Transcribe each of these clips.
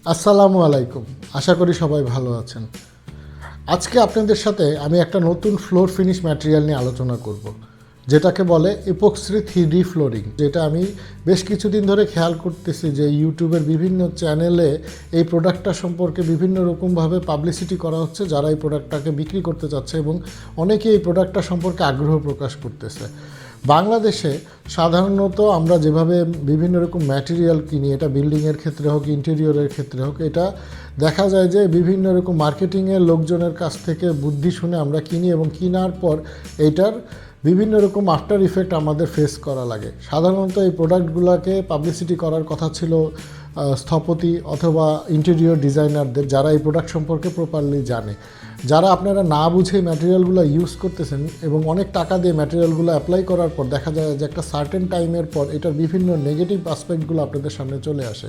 আসসালামু আলাইকুম। আশা করি সবাই ভালো আছেন। আজকে আপনাদের সাথে আমি একটা নতুন ফ্লোর ফিনিশ ম্যাটেরিয়াল নিয়ে আলোচনা করব, যেটাকে বলে এপক্সি 3D ফ্লোরিং। যেটা আমি বেশ কিছুদিন ধরে খেয়াল করতেছি যে ইউটিউবের বিভিন্ন চ্যানেলে এই প্রোডাক্টটা সম্পর্কে বিভিন্ন রকমভাবে পাবলিসিটি করা হচ্ছে, যারা এই প্রোডাক্টটাকে বিক্রি করতে চাচ্ছে এবং অনেকে এই প্রোডাক্টটা সম্পর্কে আগ্রহ প্রকাশ করতেছে। বাংলাদেশে সাধারণত আমরা যেভাবে বিভিন্ন রকম ম্যাটেরিয়াল কিনি, এটা বিল্ডিংয়ের ক্ষেত্রে হোক, ইন্টেরিয়রের ক্ষেত্রে হোক, এটা দেখা যায় যে বিভিন্ন রকম মার্কেটিংয়ের লোকজনের কাছ থেকে বুদ্ধি শুনে আমরা কিনি এবং কেনার পর এইটার বিভিন্ন রকম আফটার ইফেক্ট আমাদের ফেস করা লাগে। সাধারণত এই প্রোডাক্টগুলোকে পাবলিসিটি করার কথা ছিল স্থপতি অথবা ইন্টেরিয়র ডিজাইনারদের, যারা এই প্রোডাক্ট সম্পর্কে প্রপারলি জানে। যারা আপনারা না বুঝে ম্যাটেরিয়ালগুলো ইউজ করতেছেন এবং অনেক টাকা দিয়ে ম্যাটেরিয়ালগুলো অ্যাপ্লাই করার পর দেখা যায় যে একটা সার্টেন টাইমের পর এটার বিভিন্ন নেগেটিভ অ্যাসপেক্টগুলো আপনাদের সামনে চলে আসে।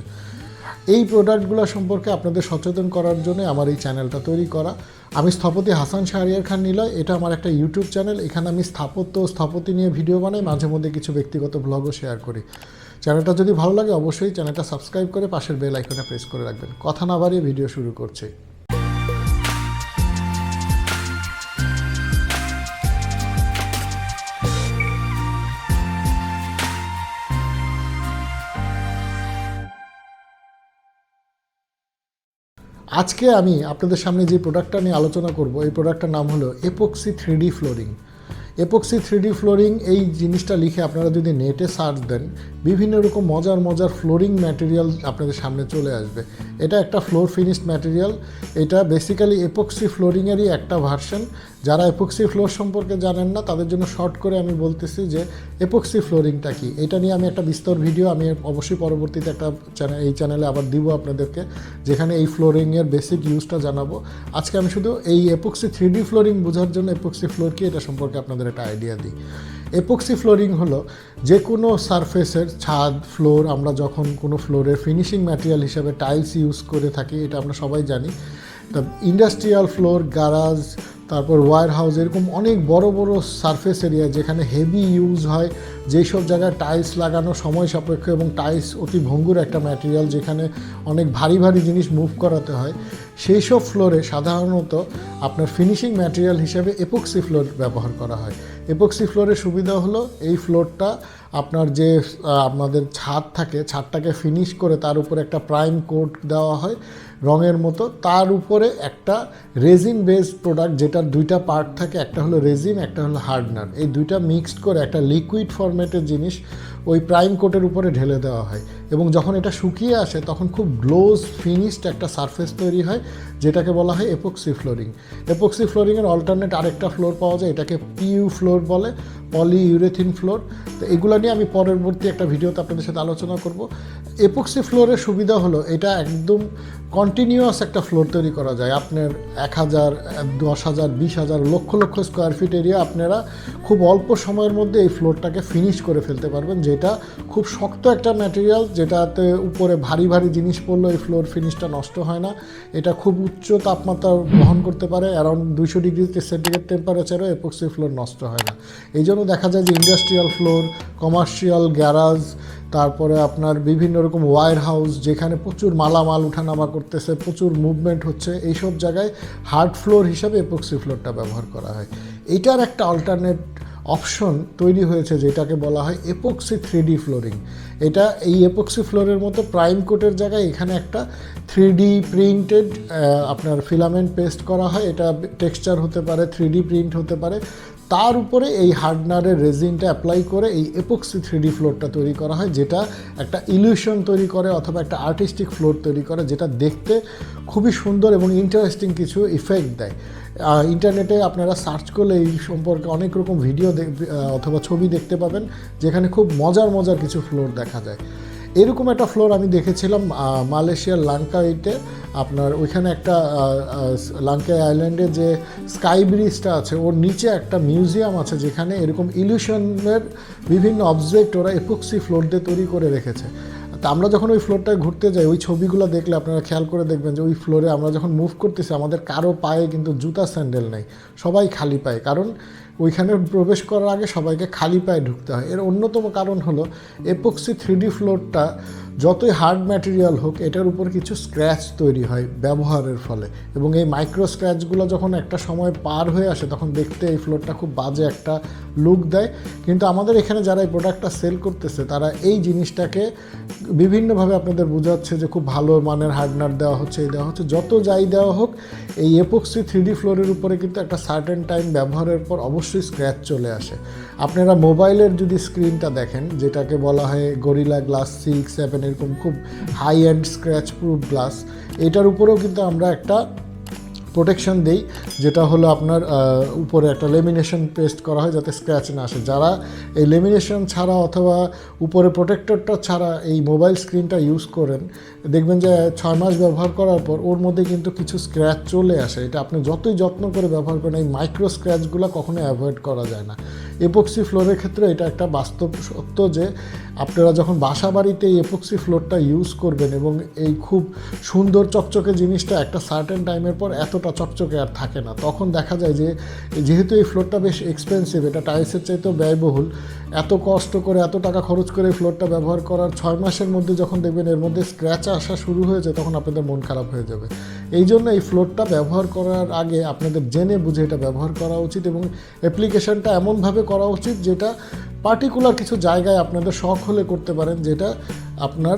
এই প্রোডাক্টগুলো সম্পর্কে আপনাদের সচেতন করার জন্য আমার এই চ্যানেলটা তৈরি করা। আমি স্থপতি হাসান শাহরিয়ার খান নিলয়। এটা আমার একটা ইউটিউব চ্যানেল। এখানে আমি স্থপতি নিয়ে ভিডিও বানাই, মাঝে মধ্যে কিছু ব্যক্তিগত ব্লগও শেয়ার করি। চ্যানেলটা যদি ভালো লাগে অবশ্যই চ্যানেলটা সাবস্ক্রাইব করে পাশের বেল আইকনে প্রেস করে রাখবেন। কথা না বাড়িয়ে ভিডিও শুরু করছি। আজকে আমি আপনাদের সামনে যে প্রোডাক্টটা নিয়ে আলোচনা করব, এই প্রোডাক্টটার নাম হলো epoxy 3D flooring. Epoxy 3D flooring এই জিনিসটা লিখে আপনারা যদি নেটে সার্চ দেন, বিভিন্ন রকম মজার ফ্লোরিং ম্যাটেরিয়াল আপনাদের সামনে চলে আসবে। এটা একটা ফ্লোর ফিনিশড ম্যাটেরিয়াল। এটা বেসিক্যালি এপক্সি ফ্লোরিংয়েরই একটা ভার্সন। যারা এপক্সি ফ্লোর সম্পর্কে জানেন না তাদের জন্য শর্ট করে আমি বলতেছি যে এপক্সি ফ্লোরিংটা কি। এটা নিয়ে আমি একটা বিস্তর ভিডিও আমি অবশ্যই পরবর্তীতে একটা এই চ্যানেলে আবার দিব আপনাদেরকে, যেখানে এই ফ্লোরিংয়ের বেসিক ইউজটা জানাবো। আজকে আমি শুধু এই এপক্সি 3D ফ্লোরিং বোঝার জন্য এপক্সি ফ্লোর কি এটা সম্পর্কে আপনাদের একটা আইডিয়া দিই। এপক্সি ফ্লোরিং হলো যে কোনো সারফেসের ছাদ, ফ্লোর, আমরা যখন কোনো ফ্লোরের ফিনিশিং ম্যাটেরিয়াল হিসাবে টাইলস ইউজ করে থাকি, এটা আমরা সবাই জানি। তা ইন্ডাস্ট্রিয়াল ফ্লোর, গ্যারাজ, তারপর ওয়্যার হাউস, এরকম অনেক বড় সারফেস এরিয়া যেখানে হেভি ইউজ হয়, যেই সব জায়গায় টাইলস লাগানো সময় সাপেক্ষ এবং টাইলস অতি ভঙ্গুর একটা ম্যাটেরিয়াল, যেখানে অনেক ভারী জিনিস মুভ করাতে হয়, সেই সব ফ্লোরে সাধারণত আপনার ফিনিশিং ম্যাটেরিয়াল হিসেবে এপক্সি ফ্লোর ব্যবহার করা হয়। এপক্সি ফ্লোরের সুবিধা হলো এই ফ্লোরটা আপনার যে আপনাদের ছাদ থাকে, ছাদটাকে ফিনিশ করে তার উপরে একটা প্রাইম কোট দেওয়া হয় রঙের মতো, তার উপরে একটা রেজিন বেসড প্রোডাক্ট, যেটার দুইটা পার্ট থাকে, একটা হলো রেজিন, একটা হলো হার্ডনার। এই দুইটা মিক্সড করে একটা লিকুইড ফরম্যাটের জিনিস ওই প্রাইম কোটের উপরে ঢেলে দেওয়া হয় এবং যখন এটা শুকিয়ে আসে তখন খুব গ্লোজ ফিনিশড একটা সারফেস তৈরি হয়, যেটাকে বলা হয় এপক্সি ফ্লোরিং। এপক্সি ফ্লোরিংয়ের অল্টারনেট আরেকটা ফ্লোর পাওয়া যায়, এটাকে পিইউ ফ্লোর বলে, পলিইউরেথিন ফ্লোর। তো এগুলো নিয়ে আমি পরবর্তী একটা ভিডিওতে আপনাদের সাথে আলোচনা করব। এপক্সি ফ্লোরের সুবিধা হলো এটা একদম কন্টিনিউয়াস একটা ফ্লোর তৈরি করা যায়। আপনার 1000, 10,000, 20,000, লক্ষ স্কোয়ার ফিট এরিয়া আপনারা খুব অল্প সময়ের মধ্যে এই ফ্লোরটাকে ফিনিশ করে ফেলতে পারবেন, যেটা খুব শক্ত একটা ম্যাটেরিয়াল, যেটাতে উপরে ভারী জিনিস পড়লেও এই ফ্লোর ফিনিশটা নষ্ট হয় না। এটা খুব উচ্চ তাপমাত্রা বহন করতে পারে, অ্যারাউন্ড 200 ডিগ্রি সেন্টিগ্রেড টেম্পারেচারও এপক্সি ফ্লোর নষ্ট হয় না। এই জন্য দেখা যায় যে ইন্ডাস্ট্রিয়াল ফ্লোর, কমার্শিয়াল, গ্যারাজ, তারপরে আপনার বিভিন্ন রকম ওয়্যার হাউস যেখানে প্রচুর মালামাল উঠানামা করতেছে, প্রচুর মুভমেন্ট হচ্ছে, এইসব জায়গায় হার্ড ফ্লোর হিসাবে এপক্সি ফ্লোরটা ব্যবহার করা হয়। এটার একটা অল্টারনেট অপশন তৈরি হয়েছে যেটাকে বলা হয় এপক্সি 3D ফ্লোরিং। এটা এই এপক্সি ফ্লোরের মতো প্রাইম কোটের জায়গায় এখানে একটা 3D প্রিন্টেড আপনার ফিলামেন্ট পেস্ট করা হয়। এটা টেক্সচার হতে পারে, 3D প্রিন্ট হতে পারে, তার উপরে এই হার্ডনারের রেজিনটা অ্যাপ্লাই করে এই এপক্সি 3D ফ্লোরটা তৈরি করা হয়, যেটা একটা ইলিউশন তৈরি করে অথবা একটা আর্টিস্টিক ফ্লোর তৈরি করে, যেটা দেখতে খুবই সুন্দর এবং ইন্টারেস্টিং কিছু ইফেক্ট দেয়। ইন্টারনেটে আপনারা সার্চ করলে এই সম্পর্কে অনেক রকম ভিডিও অথবা ছবি দেখতে পাবেন, যেখানে খুব মজার কিছু ফ্লোর দেখা যায়। এরকম একটা ফ্লোর আমি দেখেছিলাম মালয়েশিয়ার লাঙ্কাইতে। আপনার ওইখানে একটা লাঙ্কাই আইল্যান্ডে যে স্কাই ব্রিজটা আছে, ওর নিচে একটা মিউজিয়াম আছে, যেখানে এরকম ইলিউশনের বিভিন্ন অবজেক্ট ওরা এপক্সি ফ্লোর দিয়ে তৈরি করে রেখেছে। তা আমরা যখন ওই ফ্লোরটায় ঘুরতে যাই, ওই ছবিগুলো দেখলে আপনারা খেয়াল করে দেখবেন যে ওই ফ্লোরে আমরা যখন মুভ করতেছি আমাদের কারো পায়ে কিন্তু জুতা স্যান্ডেল নেই, সবাই খালি পায়ে, কারণ ওইখানে প্রবেশ করার আগে সবাইকে খালি পায়ে ঢুকতে হয়। এর অন্যতম কারণ হলো এপক্সি 3D ফ্লোরটা যতই হার্ড ম্যাটেরিয়াল হোক এটার উপর কিছু স্ক্র্যাচ তৈরি হয় ব্যবহারের ফলে, এবং এই মাইক্রো স্ক্র্যাচগুলো যখন একটা সময় পার হয়ে আসে তখন দেখতে এই ফ্লোরটা খুব বাজে একটা লুক দেয়। কিন্তু আমাদের এখানে যারা এই প্রোডাক্টটা সেল করতেছে তারা এই জিনিসটাকে বিভিন্নভাবে আপনাদের বোঝাচ্ছে যে খুব ভালো মানের হার্ডনার দেওয়া হচ্ছে, এই দেওয়া হচ্ছে, যত যাই দেওয়া হোক এই এপক্সি 3D ফ্লোরের উপরে কিন্তু একটা সার্টেন টাইম ব্যবহারের পর অবশ্যই স্ক্র্যাচ চলে আসে। আপনারা মোবাইলের যদি স্ক্রিনটা দেখেন, যেটাকে বলা হয় গরিলা গ্লাস 6, 7 এরকম খুব high end scratch proof glass, এটার উপরেও কিন্তু আমরা একটা প্রোটেকশন দেই, যেটা হলো আপনার উপরে একটা লেমিনেশন পেস্ট করা হয় যাতে স্ক্র্যাচ না আসে। যারা এই লেমিনেশন ছাড়া অথবা উপরে প্রোটেক্টরটা ছাড়া এই মোবাইল স্ক্রিনটা ইউজ করেন, দেখবেন যে 6 মাস ব্যবহার করার পর ওর মধ্যে কিন্তু কিছু স্ক্র্যাচ চলে আসে। এটা আপনি যতই যত্ন করে ব্যবহার করেন এই মাইক্রো স্ক্র্যাচগুলো কখনোই অ্যাভয়েড করা যায় না। এপক্সি ফ্লোরের ক্ষেত্রে এটা একটা বাস্তব সত্য যে আপনারা যখন বাসা বাড়িতে এই এপক্সি ফ্লোরটা ইউজ করবেন এবং এই খুব সুন্দর চকচকে জিনিসটা একটা সার্টেন টাইমের পর এতটা চকচকে আর থাকে না। তখন দেখা যায় যে যেহেতু এই ফ্লোরটা বেশ এক্সপেন্সিভ, এটা টাইলসের চাইতেও ব্যয়বহুল, এত কষ্ট করে এত টাকা খরচ করে এই ফ্লোরটা ব্যবহার করার 6 মাসের মধ্যে যখন দেখবেন এর মধ্যে স্ক্র্যাচ আসা শুরু হয়েছে তখন আপনাদের মন খারাপ হয়ে যাবে। এই জন্য এই ফ্লোরটা ব্যবহার করার আগে আপনাদের জেনে বুঝে এটা ব্যবহার করা উচিত এবং অ্যাপ্লিকেশনটা এমনভাবে করা উচিত যেটা পার্টিকুলার কিছু জায়গায় আপনাদের শখ হলে করতে পারেন, যেটা আপনার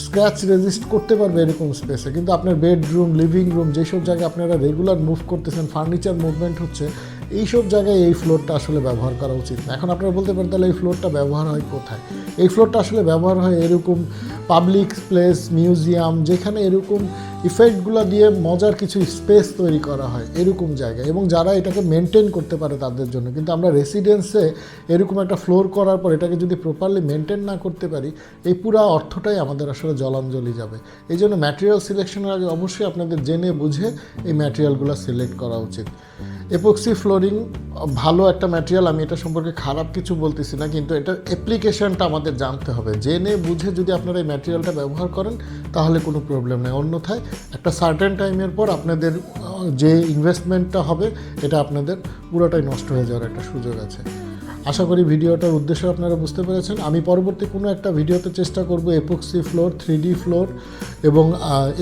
স্ক্র্যাচ রেজিস্ট করতে পারবে এরকম স্পেসে। কিন্তু আপনার বেডরুম, লিভিং রুম, যেসব জায়গায় আপনারা রেগুলার মুভ করতেছেন, ফার্নিচার মুভমেন্ট হচ্ছে, এইসব জায়গায় এই ফ্লোরটা আসলে ব্যবহার করা উচিত না। এখন আপনারা বলতে পারেন তাহলে এই ফ্লোরটা ব্যবহার হয় কোথায়? এই ফ্লোরটা আসলে ব্যবহার হয় এরকম পাবলিক প্লেস, মিউজিয়াম, যেখানে এরকম ইফেক্টগুলো দিয়ে মজার কিছু স্পেস তৈরি করা হয় এরকম জায়গায়, এবং যারা এটাকে মেনটেন করতে পারে তাদের জন্য। কিন্তু আমরা রেসিডেন্সে এরকম একটা ফ্লোর করার পর এটাকে যদি প্রপারলি মেনটেন না করতে পারি, এই পুরো অর্থটাই আমাদের আসলে জলাঞ্জলি যাবে। এই জন্য ম্যাটেরিয়াল সিলেকশনের আগে অবশ্যই আপনাদের জেনে বুঝে এই ম্যাটেরিয়ালগুলো সিলেক্ট করা উচিত। এপক্সি ফ্লোরিং ভালো একটা ম্যাটেরিয়াল, আমি এটা সম্পর্কে খারাপ কিছু বলতেছি না, কিন্তু এটার অ্যাপ্লিকেশনটা আমাদের জানতে হবে। জেনে বুঝে যদি আপনারা এই ম্যাটেরিয়ালটা ব্যবহার করেন তাহলে কোনো প্রবলেম নেই। অন্যথায় একটা সার্টেন টাইমের পর আপনাদের যে ইনভেস্টমেন্টটা হবে এটা আপনাদের পুরোটাই নষ্ট হয়ে যাওয়ার একটা সুযোগ আছে। আশা করি ভিডিওটার উদ্দেশ্য আপনারা বুঝতে পেরেছেন। আমি পরবর্তী কোনো একটা ভিডিওতে চেষ্টা করব এপক্সি ফ্লোর, 3D ফ্লোর এবং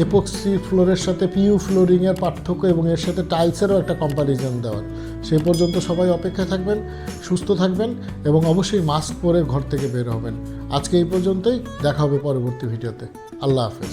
এপক্সি ফ্লোরের সাথে পিইউ ফ্লোরিংয়ের পার্থক্য এবং এর সাথে টাইলসেরও একটা কম্প্যারিজন দেওয়ার। সেই পর্যন্ত সবাই অপেক্ষায় থাকবেন, সুস্থ থাকবেন এবং অবশ্যই মাস্ক পরে ঘর থেকে বের হবেন। আজকে এই পর্যন্তই, দেখা হবে পরবর্তী ভিডিওতে। আল্লাহ হাফেজ।